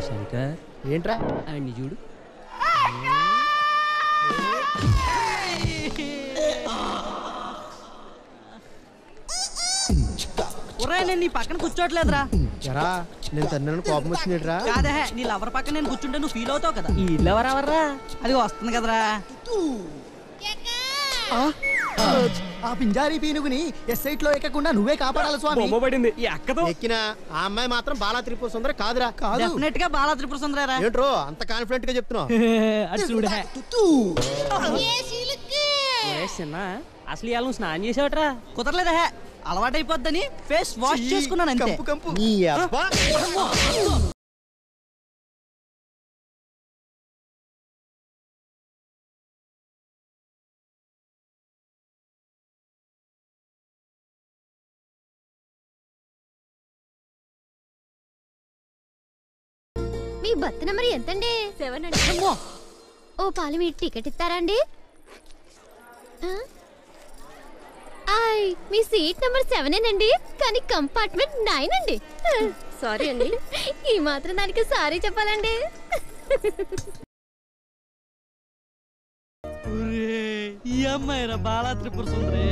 శంకర్ ఏంట్రా అన్ని చూడు. నేను నీ పక్కన కూర్చోట్లేదురా. ఎరా నేను తన్నాను కోపం వచ్చిందిరా. కాదే నీ లవర్ పక్కన నేను కూర్చుంటే నువ్వు ఫీల్ అవుతావు కదా. ఈ ఇల్లెవరెవర్రా? అది వస్తుంది కదరా. ఆ పింజారీ పీనుగుని ఎస్ఐట్ లో ఎక్కకుండా నువ్వే కాపాడాలి స్వామి. ఎక్కిన ఆ అమ్మాయి మాత్రం బాలా త్రిపుర సుందరి కాదురా. కాదు డెఫినెట్ గా బాలా త్రిపుర సుందరేరా. ఏంట్రో అంత కాన్ఫిడెంట్ గా చెప్తున్నావు? అది చూడ అసలు ఇవాళ నువ్వు స్నానం చేసావట్రా? కుదరలేదా, అలవాటైపోద్దని ఫేస్ వాష్ చేసుకున్నాను అంతే. నీ అబ్బా మీ బర్త్ నెంబర్ ఎంతండి? 7 అండి. ఓ పాలు మీరు టికెట్ ఇస్తారండి? మీ సీట్ నెంబర్ 7 అండి, కానీ కంపార్ట్మెంట్ 9 అండి. సారీ అండి. ఈ మాత్రం దానికి సారీ చెప్పాలండి. ఈ అమ్మాయి రా బాలా త్రిపుర సుందరి.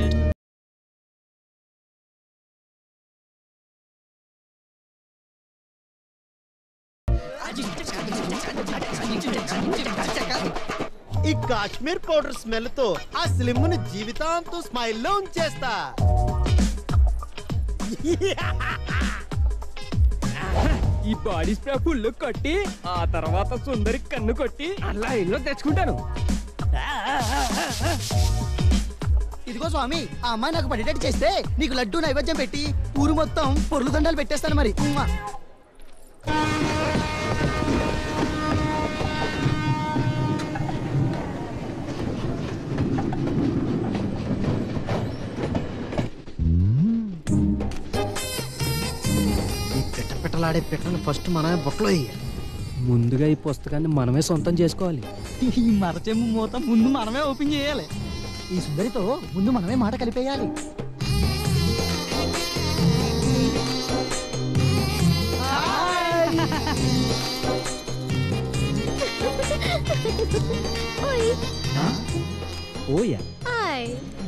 ఈ కాశ్మీర్ పౌడర్ స్మెల్ తో ఆ స్లిమ్ ని జీవితాంతం స్మైల్ లో ఉంచేస్తా. ఈ బాడీ స్ప్రే ఫుల్ కొట్టి ఆ తర్వాత సుందరి కన్ను కొట్టి అలా ఇల్లు తెచ్చుకుంటాను. ఇదిగో స్వామి, ఆ అమ్మాయి నాకు పడేటట్టు చేస్తే నీకు లడ్డు నైవేద్యం పెట్టి ఊరు మొత్తం పొర్లు దండాలు పెట్టేస్తాను మరి. పెట్టలాడే పెట్టను ఫస్ట్ మనమే బొక్కలో వేయాలి. ముందుగా ఈ పుస్తకాన్ని మనమే సొంతం చేసుకోవాలి. ఈ మరచెంబు మూత ముందు మనమే ఓపెన్ చేయాలి. ఈ సుందరితో ముందు మనమే మాట కలిపేయాలి. ఓయా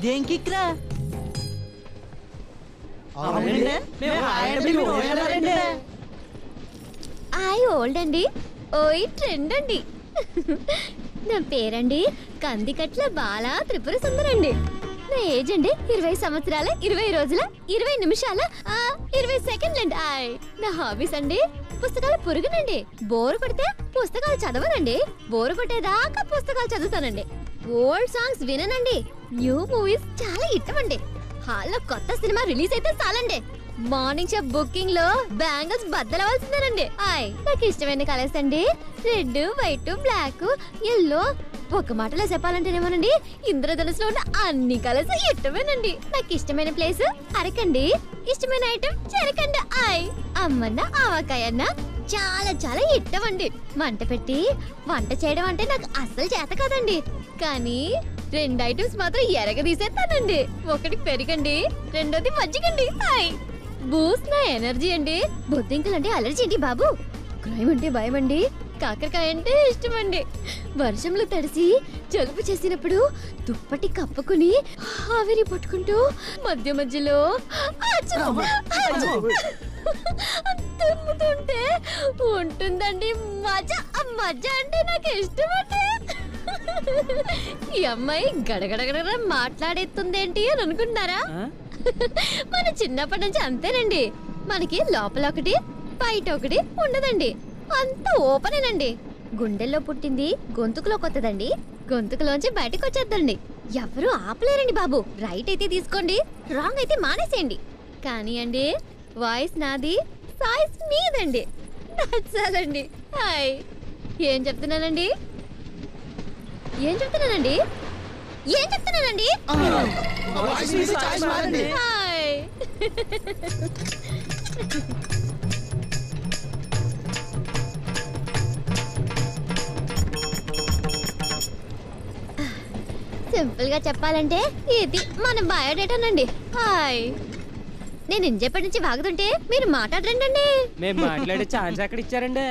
దేంకిక్రా ఓల్డ్ అండి, ఓయ్ ట్రెండ్ అండి. నా పేరండి కందికట్ల బాలా త్రిపుర సుందరండి. నా ఏజ్ అండి 20 సంవత్సరాల 20 రోజుల 20 నిమిషాల 20 సెకండ్లండి. నా హాబీస్ అండి పుస్తకాలు పురుగునండి. బోరు కొడితే పుస్తకాలు చదవనండి, బోరు కొట్టేదాకా పుస్తకాలు చదువుతానండి. ఓల్డ్ సాంగ్స్ విననండి, న్యూ మూవీస్ చాలా ఇష్టమండి. హాల్లో కొత్త సినిమా రిలీజ్ అయితే చాలండి మార్నింగ్ షో బుకింగ్ లో బ్యాంగిల్స్ బద్దలవలసిందేనండి. నాకు ఇష్టమైన కలర్స్ అండి రెడ్, వైట్, బ్లాక్, ఎల్లో. ఒక మాటలో చెప్పాలంటేనేమోనండి ఇంద్రధనుసులో ఉన్న అన్ని కలర్స్ ఇష్టమేనండి. నాకు ఇష్టమైన ప్లేస్ అరకండి, ఇష్టమైన ఐటమ్ చెరకండి. అమ్మన్న ఆవకాయ అన్న చాలా చాలా ఇష్టం అండి. మంట పెట్టి వంట చేయడం అంటే నాకు అస్సలు చేత కాదండి, కానీ 2 ఐటమ్స్ మాత్రం ఎరగదీసేస్తానండి. ఒకటి పెరిగండి, రెండోది మజ్జిగండి. బూస్ట్ నా ఎనర్జీ అండి. బొద్దింకలంటే అలర్జీ అండి బాబు. క్రైమ్ అంటే భయం అండి. కాకరకాయ అంటే ఇష్టం అండి. వర్షంలో తడిసి జలుబు చేసినప్పుడు దుప్పటి కప్పుకుని ఆవిరి పట్టుకుంటూ మధ్య మధ్యలో తుమ్ముతుంటే ఉంటుందండి మజా. ఆ మజా అంటే నాకు ఇష్టం అండి. ఈ అమ్మాయి గడగడగడ మాట్లాడేస్తుందేంటి అని అనుకుంటున్నారా? మన చిన్నప్పటి నుంచి అంతేనండి. మనకి లోపల ఒకటి బయట ఒకటి ఉండదండి, అంత ఓపెనేనండి. గుండెల్లో పుట్టింది గొంతుకులో కొత్తదండి, గొంతుకులోంచి బయటకు వచ్చేద్దండి. ఎవరు ఆపలేరండి బాబు. రైట్ అయితే తీసుకోండి, రాంగ్ అయితే మానేసేయండి. కానీ అండి వాయిస్ నాది, సాయిస్ మీదండి. నచ్చాలండి. ఏం చెప్తున్నానండి ఏం చెప్తున్నానండి ఏం చెప్తున్నానండి సింపుల్ గా చెప్పాలంటే ఇది మన బయోడేటానండి. హాయ్ నేను ఇంజప్పటి నుంచి వాగుతుంటే మీరు మాట్లాడరండి. మేము మాట్లాడే ఛాన్స్ ఎక్కడ ఇచ్చారండి?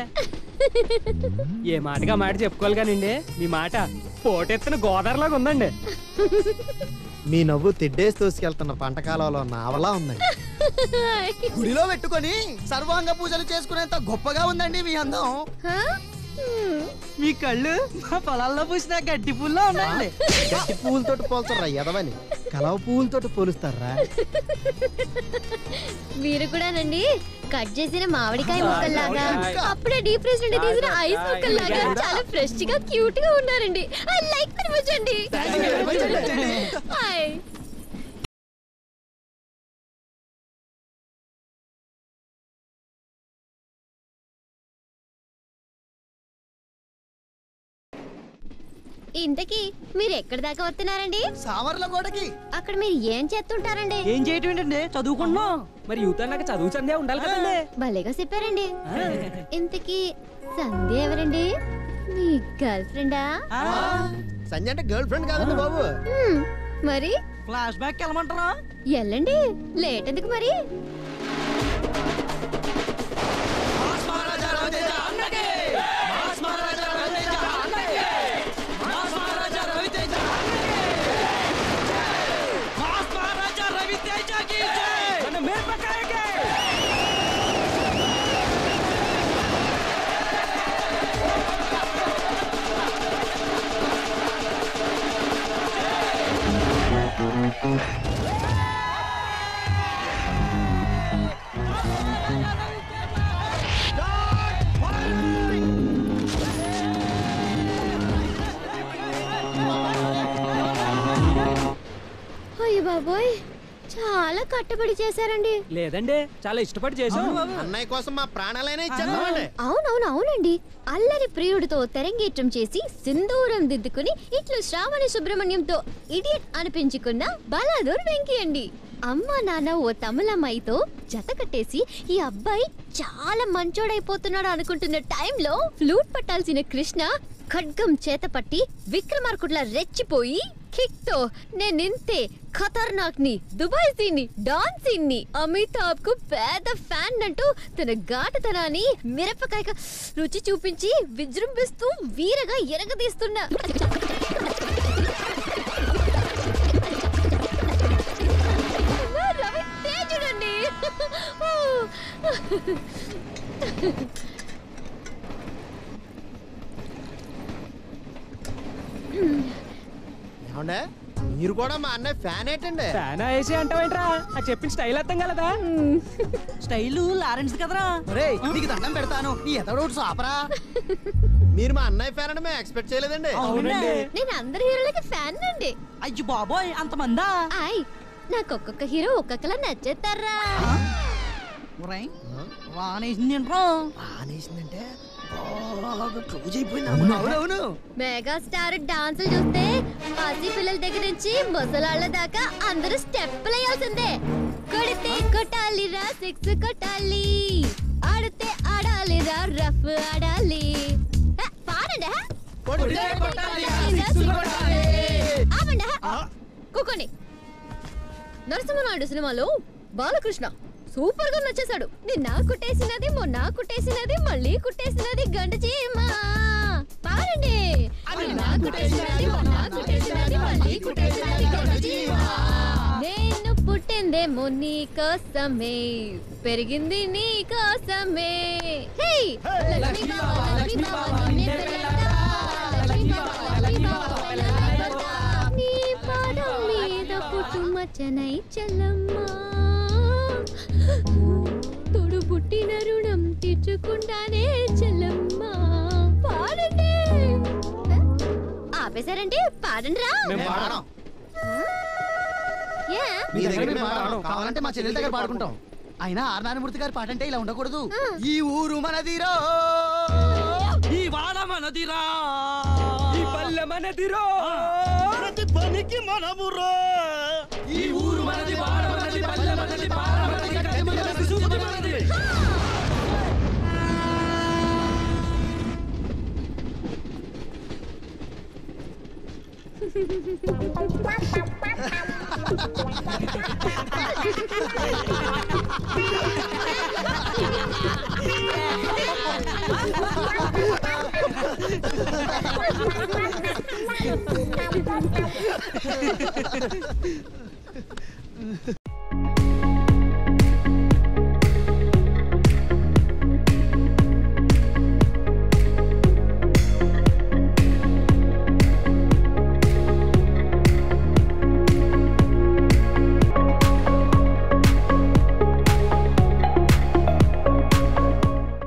ఏ మాటగా మాట చెప్పుకోవాలి కానండి, మీ మాట పోటెత్తిన గోదావరిలాగా ఉందండి. మీ నవ్వు తిడ్డేసి తోసుకెళ్తున్న పంట కాలంలో నావలా ఉందండి. గుడిలో పెట్టుకొని సర్వాంగ పూజలు చేసుకునేంత గొప్పగా ఉందండి మీ అందం. మీ కళ్ళు మా పొలాల్లో పూసిన గడ్డి పూల్లో ఉన్నాయండి. గట్టి పువ్వులతోటి పోల్చర్రా ఎదవని, కలవ పువ్వులతోటి పోలుస్తారా? మీరు కూడానండి కట్ చేసిన మామిడికాయ ముక్కల్లాగా, అప్పుడే డీప్ ఫ్రిడ్జ్ నుండి తీసిన ఐస్ ముక్కల్లాగా చాలా ఫ్రెష్ గా క్యూట్ గా ఉన్నారండి. ఐ లైక్ వెరీ మచ్ అండి. హాయ్. ఇంతకీ మీరు ఎక్కడి దాకా వస్తున్నారండి? సామర్ల గోడకి. అక్కడ మీరు ఏం చేస్తుంటారండి? ఏం చేయటం ఏంటండి, చదువుకుంటున్నాం. మరి యూత్ అన్నాక చదువు చందే ఉండాలి కదండి. భలేగా చెప్పారండి. ఇంతకీ సంధ్య ఎవరండి? మీ గర్ల్ ఫ్రెండా? సంజయ్ అంటే గర్ల్ ఫ్రెండ్ కాదండి బాబు. మరి ఫ్లాష్ బ్యాక్ వెళ్ళమంటారా? వెళ్ళండి, లేట్ ఎందుకు మరి? అయ్య బాబోయ్, చాలా కట్టబడి చేశారండి. లేదండి, చాలా ఇష్టపడి చేసాం. అన్నయ్య కోసం మా ప్రాణాలైనా ఇచ్చేద్దామండి. అవునండి. అల్లరి ప్రియుడితో తెరంగేట్రం చేసి సింధూరం దిద్దుకుని ఇట్లు శ్రావణి సుబ్రహ్మణ్యంతో ఇడియట్ అనిపించుకున్న బలాదూర్ వెంకీ అండి. అమ్మా నాన్న ఓ తమిళమ్మాయితో జత కట్టేసి ఈ అబ్బాయి చాలా మంచోడైపోతున్నాడు అనుకుంటున్న టైంలో ఫ్లూట్ పట్టాల్సిన కృష్ణ ఖడ్గం చేత పట్టి విక్రమార్కుడ్లా రెచ్చిపోయి కిక్ తో నేనింతే ఖతర్నాక్ ని, దుబాయ్ సీన్ ని, డాన్ సీన్ ని, అమితాబ్ కు పెద్ద ఫ్యాన్ అంటూ తన ఘాటుతనాన్ని మిరపకాయ రుచి చూపించి విజృంభిస్తూ వీరగా ఎరగదీస్తున్నా రవి తేజుడండి. ఏమండే, మీరు కూడా మా అన్నయ్య ఫ్యాన్ ఏంటండి? ఫ్యాన్ వేసి అంటావేంట్రా? అది చెప్పిన స్టైల్ అర్థం కలదా? స్టైల్ లారెన్స్ కదరా. నీకు దండం పెడతాను, నీ ఎదడోడు సాపరా. మీరు మా అన్నయ్య ఫ్యాన్ అని మేము ఎక్స్పెక్ట్ చేయలేదండి. అవునండి. నేను అందరి హీరోలకి ఫ్యాన్ అండి. అయ్యో బాబోయ్, అంతమందా? ఆయ్, నాకు ఒక్కొక్క హీరో ఒక్కొక్కలా నచ్చేస్తారా. ఆనేసిందంటే క్లోజ్ అయిపోయింది. అవునవును. మెగాస్టార్ డాన్సులు చూస్తే పసి పిల్లల దగ్గర నుంచి ముసలాళ్ళ దాకా అందరూ స్టెప్పులు వేయాల్సిందే. కొడితే కొట్టాలిరా, సిక్స్ కొట్టాలి, ఆడితే ఆడాలిరా, రఫ్ ఆడాలి. పాడండి. ఆపండి. కూకోండి. నరసింహనాయుడు సినిమాలో బాలకృష్ణ సూపర్ గా నచ్చేశాడు. నిన్న కుట్టేసినది, మొన్న కుట్టేసినది, మళ్ళీ కుట్టేసినది గంట చీమా. పాడండి. నేను పుట్టిందేమో నీ కోసమే, పెరిగింది నీ కోసమే. నీ పాదం మీద పుట్టుమచ్చనై చెల్లమ్మా, తోడు పుట్టిన రుణం తీర్చుకుంటానే చెల్లమ్మా. పాడండి. ఆపేశారంటే పాడండి రా. కావాలంటే మా చెల్లెల దగ్గర పాడుకుంటాం. అయినా ఆర్ నారాయణమూర్తి గారి పాట అంటే ఇలా ఉండకూడదు. ఈ ఊరు మనదిరో, ఈ వాడ మనదిరా, ఈ పల్లె మనదిరో, ప్రతి పనికి మనమురో. ఈ ఊరు మనది, వాడ మనది, పల్లె మనది, పార మనది, గడ్డి మనది, సూది మనది.